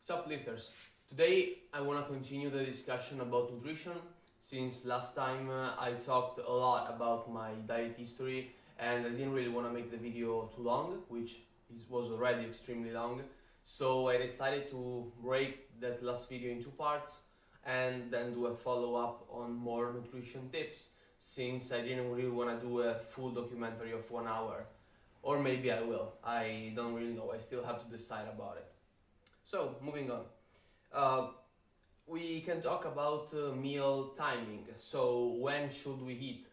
Suplifters, today I want to continue the discussion about nutrition since last time I talked a lot about my diet history and I didn't really want to make the video too long, which was already extremely long. So I decided to break that last video into parts and then do a follow-up on more nutrition tips since I didn't really want to do a full documentary of 1 hour. Or maybe I will, I don't really know, I still have to decide about it. So, moving on. Uh, we can talk about meal timing. So, when should we eat?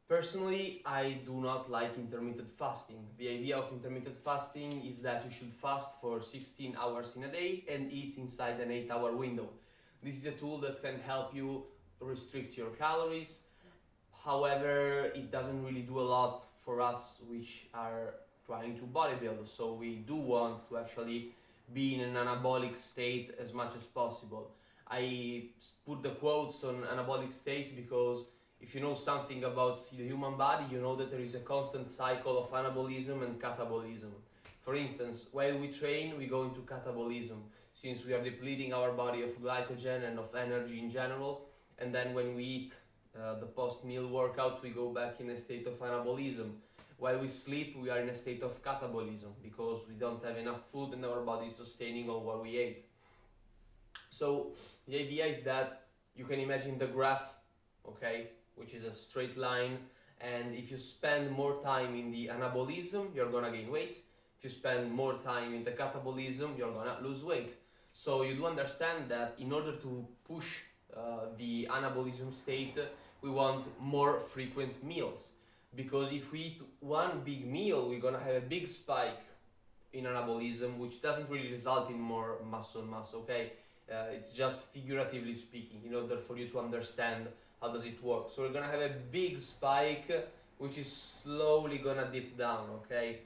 Personally, I do not like intermittent fasting. The idea of intermittent fasting is that you should fast for 16 hours in a day and eat inside an 8-hour window. This is a tool that can help you restrict your calories. However, it doesn't really do a lot for us which are trying to bodybuild. So, we do want to actually be in an anabolic state as much as possible. I put the quotes on anabolic state because if you know something about the human body, you know that there is a constant cycle of anabolism and catabolism. For instance, while we train, we go into catabolism since we are depleting our body of glycogen and of energy in general, and then when we eat the post-meal workout, we go back in a state of anabolism. While we sleep, we are in a state of catabolism because we don't have enough food and our body is sustaining on what we ate. So the idea is that you can imagine the graph, okay, which is a straight line, and if you spend more time in the anabolism, you're gonna gain weight. If you spend more time in the catabolism, you're gonna lose weight. So you do understand that in order to push the anabolism state, we want more frequent meals. Because if we eat one big meal, we're gonna have a big spike in anabolism, which doesn't really result in more muscle mass, okay? It's just figuratively speaking, in order for you to understand how does it work. So we're gonna have a big spike, which is slowly gonna dip down, okay?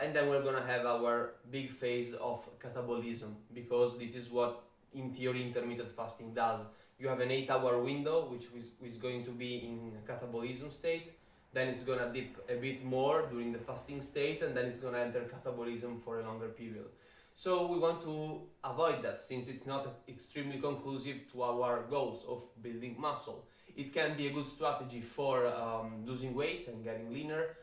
And then we're gonna have our big phase of catabolism, because this is what, in theory, intermittent fasting does. You have an 8-hour window, which is going to be in catabolism state. Then it's gonna dip a bit more during the fasting state, and then it's gonna enter catabolism for a longer period. So we want to avoid that since it's not extremely conclusive to our goals of building muscle. It can be a good strategy for losing weight and getting leaner.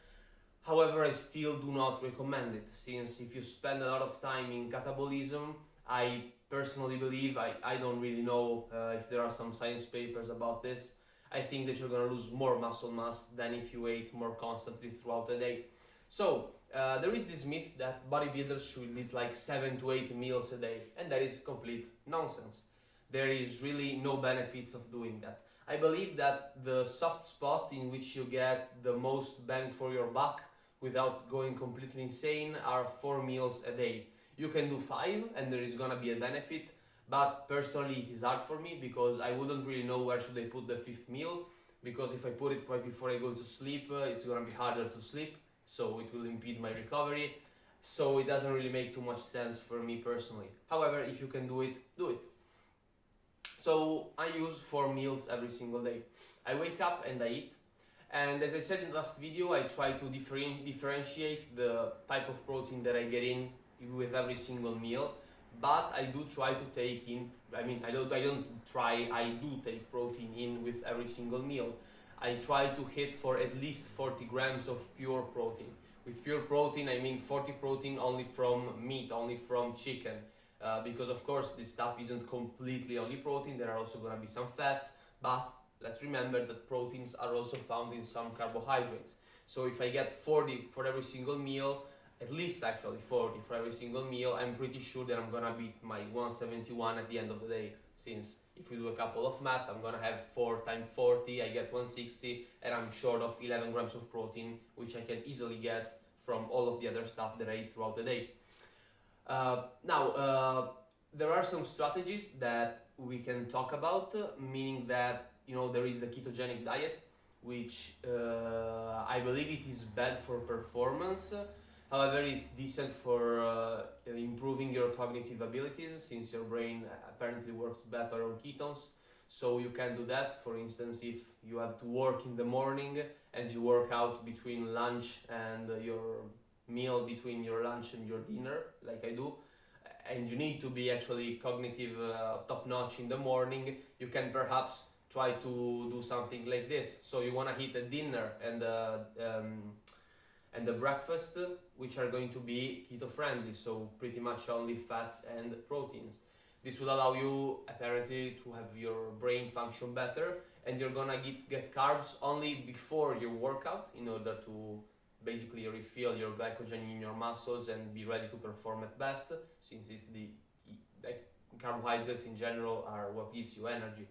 However, I still do not recommend it since if you spend a lot of time in catabolism, I personally believe, I don't really know if there are some science papers about this, I think that you're going to lose more muscle mass than if you ate more constantly throughout the day. So, there is this myth that bodybuilders should eat like 7 to 8 meals a day, and that is complete nonsense. There is really no benefits of doing that. I believe that the soft spot in which you get the most bang for your buck without going completely insane are 4 meals a day. You can do 5 and there is going to be a benefit. But personally it is hard for me because I wouldn't really know where should I put the 5th meal, because if I put it right before I go to sleep, it's gonna be harder to sleep, so it will impede my recovery. So it doesn't really make too much sense for me personally. However, if you can do it, do it. So I use 4 meals every single day. I wake up and I eat. And as I said in the last video, I try to differentiate the type of protein that I get in with every single meal. But I do try to take in, I do take protein in with every single meal. I try to hit for at least 40 grams of pure protein. With pure protein, I mean 40 protein only from meat, only from chicken. Because of course this stuff isn't completely only protein, there are also going to be some fats, but let's remember that proteins are also found in some carbohydrates. So if I get 40 for every single meal, at least actually 40 for every single meal, I'm pretty sure that I'm gonna beat my 171 at the end of the day, since if we do a couple of math, I'm gonna have 4 times 40, I get 160, and I'm short of 11 grams of protein, which I can easily get from all of the other stuff that I eat throughout the day. There are some strategies that we can talk about, meaning that, there is the ketogenic diet, which I believe it is bad for performance. However, it's decent for improving your cognitive abilities, since your brain apparently works better on ketones. So you can do that. For instance, if you have to work in the morning and you work out between lunch and your meal, between your lunch and your dinner, like I do, and you need to be actually cognitive top-notch in the morning, you can perhaps try to do something like this. So you want to hit a dinner and the breakfast, which are going to be keto friendly, so pretty much only fats and proteins. This will allow you apparently to have your brain function better, and you're gonna get carbs only before your workout in order to basically refill your glycogen in your muscles and be ready to perform at best, since it's the carbohydrates in general are what gives you energy.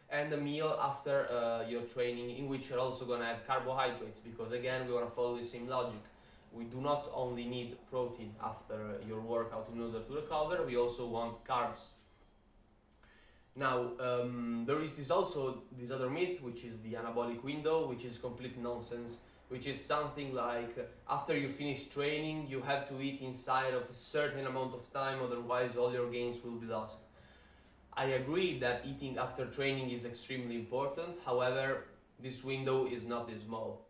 And a meal after your training, in which you're also gonna have carbohydrates, because again we wanna follow the same logic. We do not only need protein after your workout in order to recover, we also want carbs. Now, there is this other myth, which is the anabolic window, which is complete nonsense, which is something like after you finish training, you have to eat inside of a certain amount of time, otherwise all your gains will be lost. I agree that eating after training is extremely important, however, this window is not this small.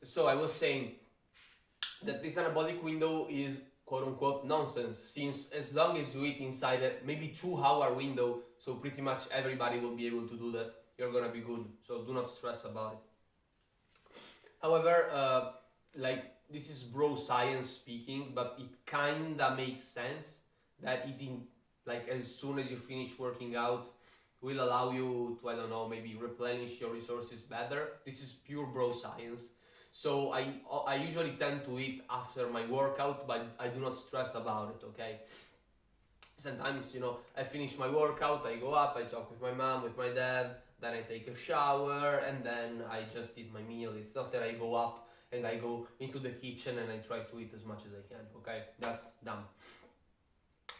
So I was saying that this anabolic window is quote-unquote nonsense, since as long as you eat inside a maybe 2-hour window, so pretty much everybody will be able to do that, you're gonna be good, so do not stress about it. However, this is bro science speaking, but it kinda makes sense that eating like as soon as you finish working out will allow you to, I don't know, maybe replenish your resources better. This is pure bro science. So I usually tend to eat after my workout, but I do not stress about it, okay? Sometimes, I finish my workout, I go up, I talk with my mom, with my dad, then I take a shower, and then I just eat my meal. It's not that I go up and I go into the kitchen and I try to eat as much as I can, okay? That's dumb.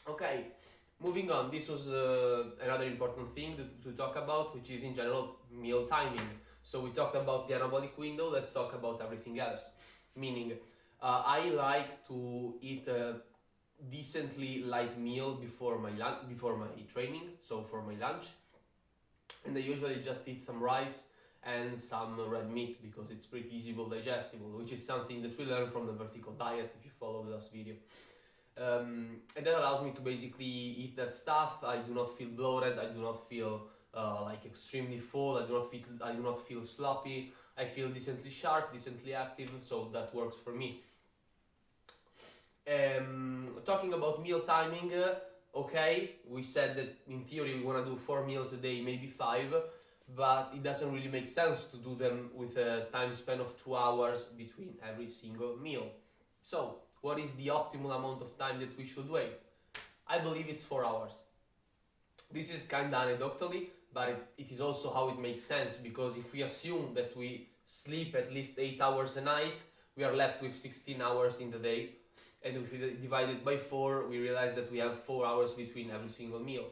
Okay, moving on. This was another important thing to talk about, which is in general meal timing. So we talked about the anabolic window, let's talk about everything else. Meaning, I like to eat a decently light meal before my training, so for my lunch. And I usually just eat some rice and some red meat because it's pretty easily digestible, which is something that we learned from the vertical diet if you follow the last video. And that allows me to basically eat that stuff. I do not feel bloated, I do not feel extremely full, I do not feel sloppy, I feel decently sharp, decently active, so that works for me. Talking about meal timing, okay, we said that in theory we want to do 4 meals a day, maybe 5, but it doesn't really make sense to do them with a time span of 2 hours between every single meal. So, what is the optimal amount of time that we should wait? I believe it's 4 hours. This is kinda anecdotally, but it is also how it makes sense, because if we assume that we sleep at least 8 hours a night, we are left with 16 hours in the day, and if we divide it by 4, we realize that we have 4 hours between every single meal.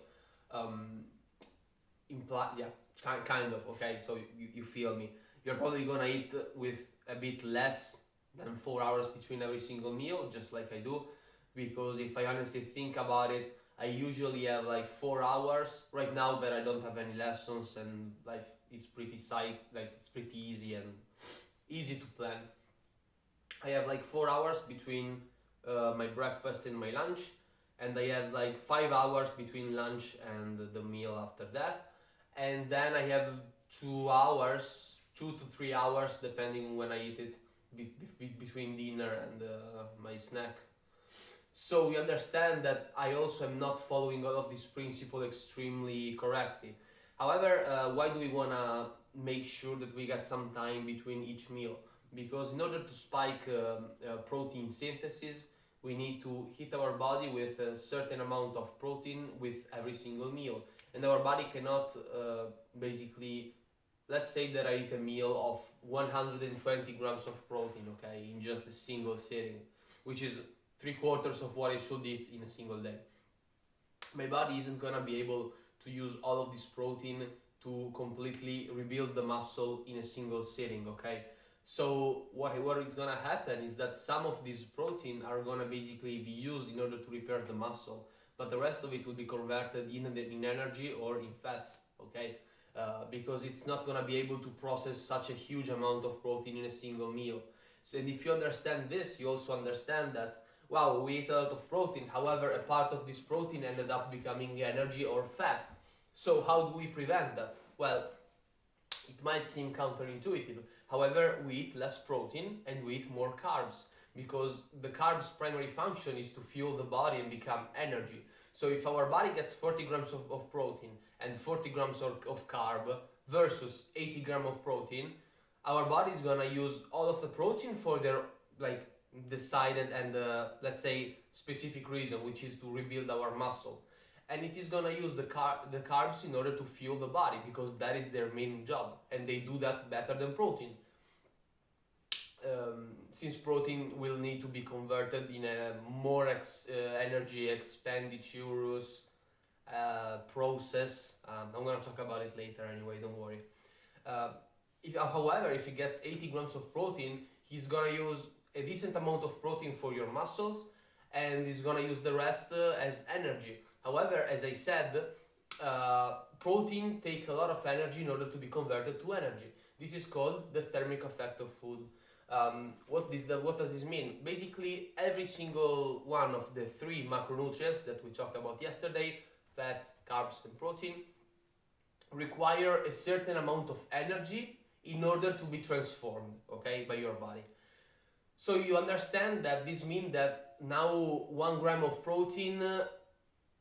Kind of, okay, so you feel me. You're probably gonna eat with a bit less than 4 hours between every single meal, just like I do, because if I honestly think about it, I usually have 4 hours right now that I don't have any lessons and life is pretty it's pretty easy and easy to plan. I have 4 hours between my breakfast and my lunch, and I have 5 hours between lunch and the meal after that, and then I have 2 to 3 hours depending on when I eat it between dinner and my snack. So we understand that I also am not following all of this principle extremely correctly. However, why do we want to make sure that we get some time between each meal? Because in order to spike protein synthesis, we need to hit our body with a certain amount of protein with every single meal. And our body cannot basically, let's say that I eat a meal of 120 grams of protein, okay, in just a single sitting, which is 3/4 of what I should eat in a single day. My body isn't gonna be able to use all of this protein to completely rebuild the muscle in a single sitting, okay? So what is gonna happen is that some of this protein are gonna basically be used in order to repair the muscle, but the rest of it will be converted in energy or in fats, okay? because it's not gonna be able to process such a huge amount of protein in a single meal. So, and if you understand this, you also understand that, wow, we eat a lot of protein, however, a part of this protein ended up becoming energy or fat. So how do we prevent that? Well, it might seem counterintuitive. However, we eat less protein and we eat more carbs, because the carbs' primary function is to fuel the body and become energy. So if our body gets 40 grams of protein and 40 grams of carb versus 80 grams of protein, our body is gonna use all of the protein for their like decided and let's say specific reason, which is to rebuild our muscle. And it is gonna use the carbs in order to fuel the body, because that is their main job, and they do that better than protein. Since protein will need to be converted in a more energy expenditures process. I'm gonna talk about it later anyway, don't worry. However, if he gets 80 grams of protein, he's gonna use a decent amount of protein for your muscles, and he's gonna use the rest as energy. However, as I said, protein take a lot of energy in order to be converted to energy. This is called the thermic effect of food. What does this mean? Basically, every single one of the three macronutrients that we talked about yesterday, fats, carbs, and protein, require a certain amount of energy in order to be transformed, okay, by your body. So you understand that this means that now 1 gram of protein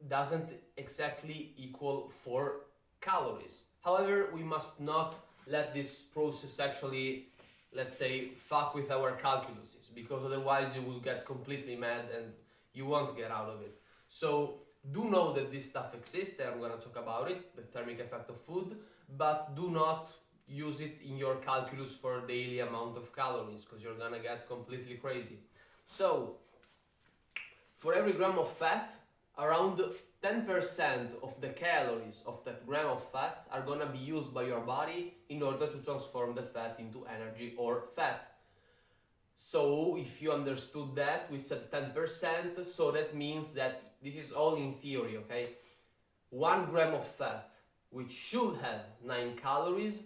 doesn't exactly equal 4 calories. However, we must not let this process actually, let's say, fuck with our calculuses, because otherwise you will get completely mad and you won't get out of it. So do know that this stuff exists, and I'm gonna talk about it, the thermic effect of food, but do not use it in your calculus for daily amount of calories, because you're gonna get completely crazy. So for every gram of fat, around 10% of the calories of that gram of fat are gonna be used by your body in order to transform the fat into energy or fat. So if you understood that, we said 10%, so that means that this is all in theory, okay? 1 gram of fat, which should have 9 calories,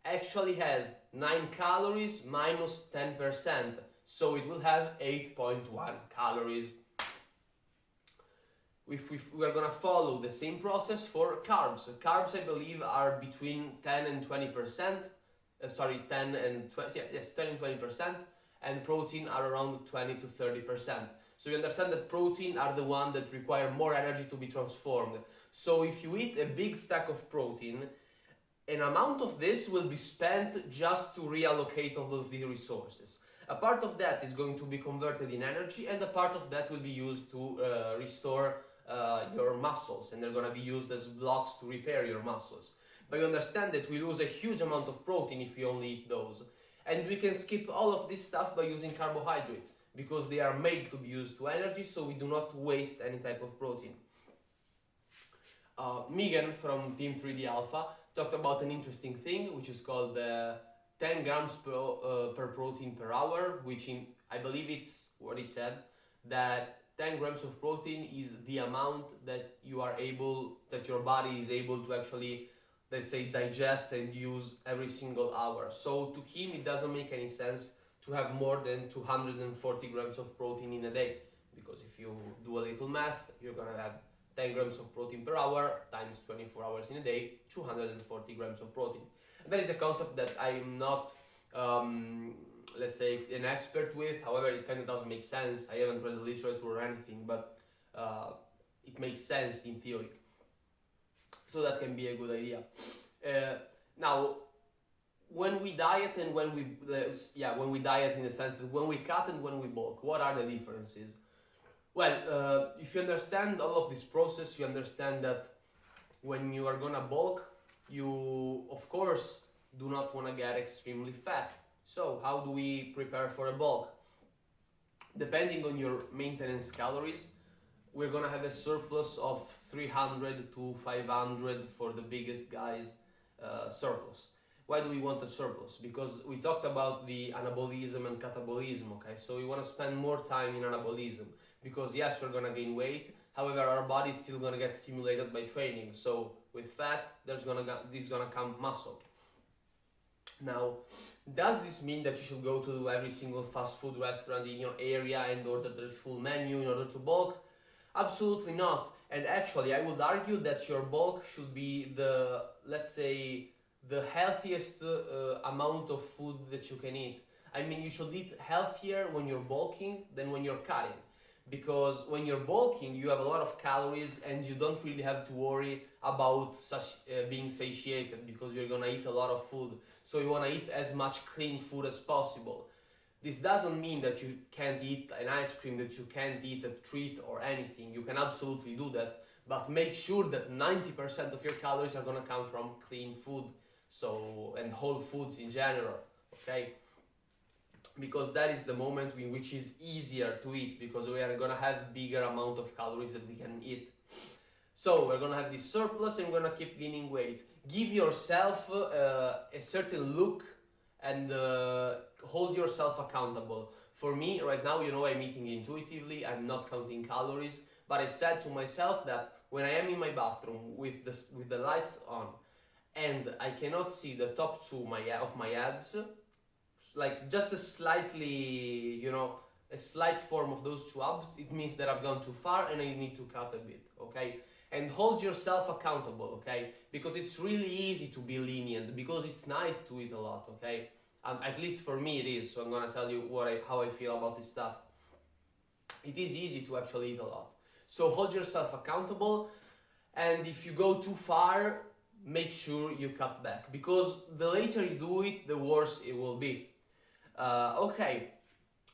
actually has 9 calories minus 10%, so it will have 8.1 calories. If we are gonna follow the same process for carbs. Carbs, I believe, are between 10 and 20%. 10 and 20%, and protein are around 20 to 30%. So you understand that protein are the one that require more energy to be transformed. So if you eat a big stack of protein, an amount of this will be spent just to reallocate all of these resources. A part of that is going to be converted in energy, and a part of that will be used to restore your muscles, and they're going to be used as blocks to repair your muscles. But you understand that we lose a huge amount of protein if we only eat those. And we can skip all of this stuff by using carbohydrates, because they are made to be used to energy, so we do not waste any type of protein. Megan from Team 3D Alpha talked about an interesting thing, which is called 10 grams per protein per hour, which I believe it's what he said, that 10 grams of protein is the amount that your body is able to actually, let's say, digest and use every single hour. So to him, it doesn't make any sense to have more than 240 grams of protein in a day, because if you do a little math, you're gonna have 10 grams of protein per hour times 24 hours in a day, 240 grams of protein. And that is a concept that I'm not, let's say, an expert with. However, it kind of doesn't make sense. I haven't read the literature or anything, but it makes sense in theory. So that can be a good idea. Now, when we diet and when we diet in the sense that when we cut and when we bulk, what are the differences? Well, if you understand all of this process, you understand that when you are gonna bulk, you of course do not want to get extremely fat. So how do we prepare for a bulk? Depending on your maintenance calories, we're gonna have a surplus of 300 to 500 for the biggest guys, surplus. Why do we want a surplus? Because we talked about the anabolism and catabolism, okay? So we want to spend more time in anabolism, because yes, we're gonna gain weight, however our body is still gonna get stimulated by training. So With fat, this gonna come muscle. Now, does this mean that you should go to every single fast food restaurant in your area and order the full menu in order to bulk? Absolutely not. And actually, I would argue that your bulk should be the, let's say, the healthiest amount of food that you can eat. I mean, you should eat healthier when you're bulking than when you're cutting. Because when you're bulking, you have a lot of calories and you don't really have to worry about being satiated because you're gonna eat a lot of food. So you wanna eat as much clean food as possible. This doesn't mean that you can't eat an ice cream, that you can't eat a treat or anything. You can absolutely do that, but make sure that 90% of your calories are gonna come from clean food, and whole foods in general, okay? Because that is the moment in which is easier to eat, because we are gonna have bigger amount of calories that we can eat. So we're gonna have this surplus and we're gonna keep gaining weight. Give yourself a certain look and hold yourself accountable. For me, right now, I'm eating intuitively, I'm not counting calories, but I said to myself that when I am in my bathroom with the lights on and I cannot see the top two of my abs, like just a slight form of those two abs, it means that I've gone too far and I need to cut a bit, okay? And hold yourself accountable, okay? Because it's really easy to be lenient, because it's nice to eat a lot, okay? At least for me it is, so I'm gonna tell you how I feel about this stuff. It is easy to actually eat a lot. So hold yourself accountable, and if you go too far, make sure you cut back, because the later you do it, the worse it will be. Okay,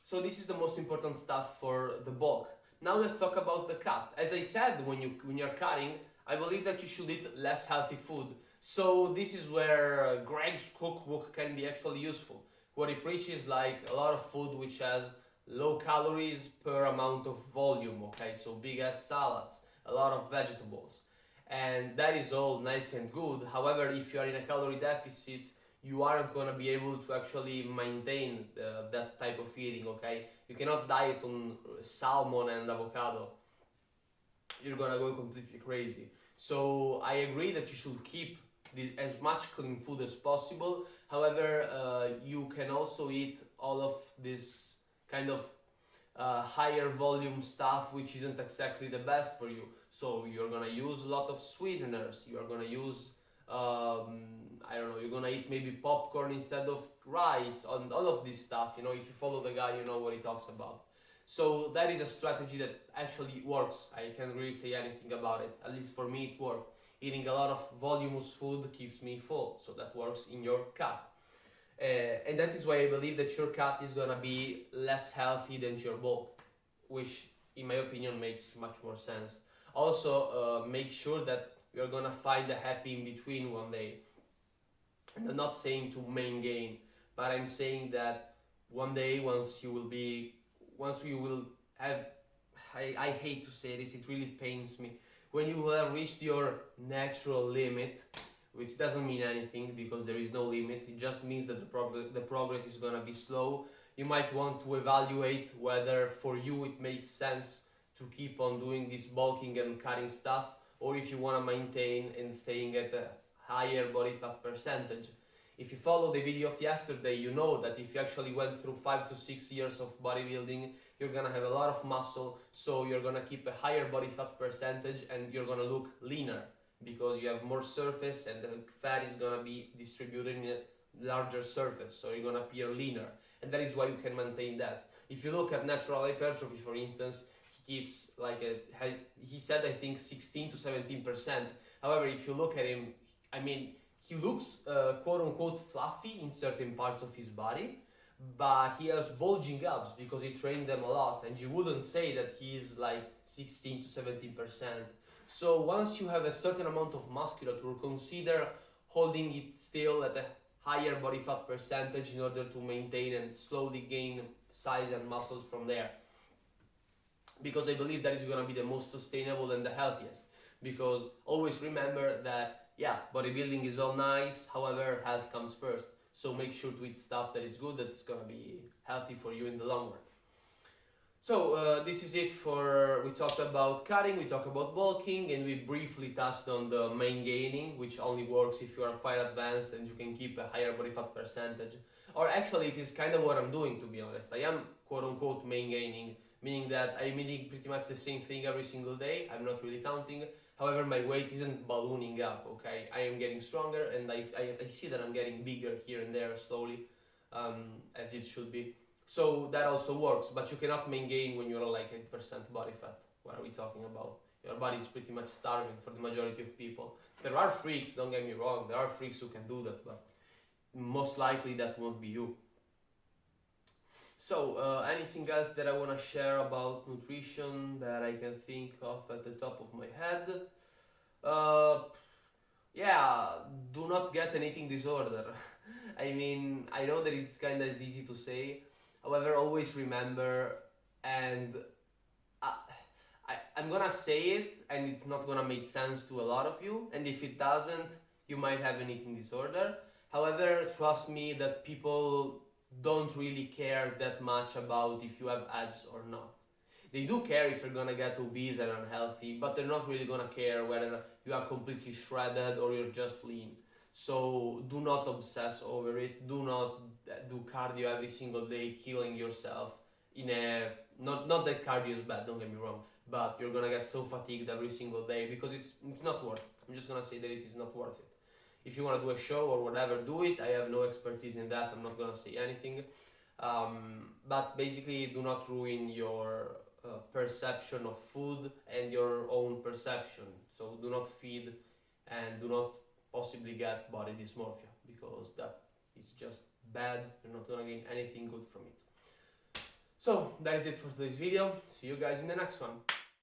so this is the most important stuff for the bulk. Now let's talk about the cut. As I said, when you're cutting, I believe that you should eat less healthy food. So this is where Greg's cookbook can be actually useful. What he preaches, like a lot of food which has low calories per amount of volume, okay? So big ass salads, a lot of vegetables. And that is all nice and good. However, if you are in a calorie deficit, you aren't gonna be able to actually maintain that type of eating, okay? You cannot diet on salmon and avocado. You're gonna go completely crazy. So I agree that you should keep as much clean food as possible. However, you can also eat all of this kind of higher volume stuff which isn't exactly the best for you. So you're gonna use a lot of sweeteners, you're gonna use I don't know, you're gonna eat maybe popcorn instead of rice, and all of this stuff. If you follow the guy, you know what he talks about. So that is a strategy that actually works. I can't really say anything about it. At least for me, it worked. Eating a lot of voluminous food keeps me full, so that works in your cut. And that is why I believe that your cut is gonna be less healthy than your bulk, which in my opinion makes much more sense. Also, make sure that you're gonna find a happy in between one day. And I'm not saying to main gain, but I'm saying that one day once you will have, I hate to say this, it really pains me, when you will have reached your natural limit, which doesn't mean anything because there is no limit, it just means that the progress is gonna be slow. You might want to evaluate whether for you it makes sense to keep on doing this bulking and cutting stuff, or if you want to maintain and staying at a higher body fat percentage. If you follow the video of yesterday, you know that if you actually went through 5 to 6 years of bodybuilding, you're gonna have a lot of muscle, so you're gonna keep a higher body fat percentage and you're gonna look leaner because you have more surface and the fat is gonna be distributed in a larger surface, so you're gonna appear leaner, and that is why you can maintain that. If you look at natural hypertrophy, for instance, he keeps he said I think 16 to 17%. However, if you look at him, I mean, he looks quote unquote fluffy in certain parts of his body, but he has bulging abs because he trained them a lot, and you wouldn't say that he's like 16 to 17%. So once you have a certain amount of musculature, consider holding it still at a higher body fat percentage in order to maintain and slowly gain size and muscles from there. Because I believe that is going to be the most sustainable and the healthiest. Because always remember that, yeah, bodybuilding is all nice, however, health comes first. So make sure to eat stuff that is good, that's going to be healthy for you in the long run. So this is it for, we talked about cutting, we talked about bulking, and we briefly touched on the main gaining, which only works if you are quite advanced and you can keep a higher body fat percentage. Or actually it is kind of what I'm doing, to be honest. I am quote unquote main gaining, meaning that I'm eating pretty much the same thing every single day. I'm not really counting. However, my weight isn't ballooning up, okay? I am getting stronger, and I see that I'm getting bigger here and there slowly, as it should be. So that also works, but you cannot main gain when you're like 8% body fat. What are we talking about? Your body is pretty much starving for the majority of people. There are freaks, don't get me wrong, there are freaks who can do that, but most likely that won't be you. So, anything else that I want to share about nutrition that I can think of at the top of my head? Yeah, do not get an eating disorder. I mean, I know that it's kind of easy to say. However, always remember, and I'm gonna say it, and it's not gonna make sense to a lot of you. And if it doesn't, you might have an eating disorder. However, trust me that people don't really care that much about if you have abs or not. They do care if you're gonna get obese and unhealthy, but they're not really gonna care whether you are completely shredded or you're just lean. So do not obsess over it. Do not do cardio every single day, killing yourself in a not that cardio is bad. Don't get me wrong, but you're gonna get so fatigued every single day because it's not worth it. I'm just gonna say that it is not worth it. If you want to do a show or whatever, do it. I have no expertise in that. I'm not gonna say anything. But basically, do not ruin your perception of food and your own perception. So do not feed and do not possibly get body dysmorphia, because that is just bad. You're not gonna gain anything good from it. So that is it for today's video. See you guys in the next one.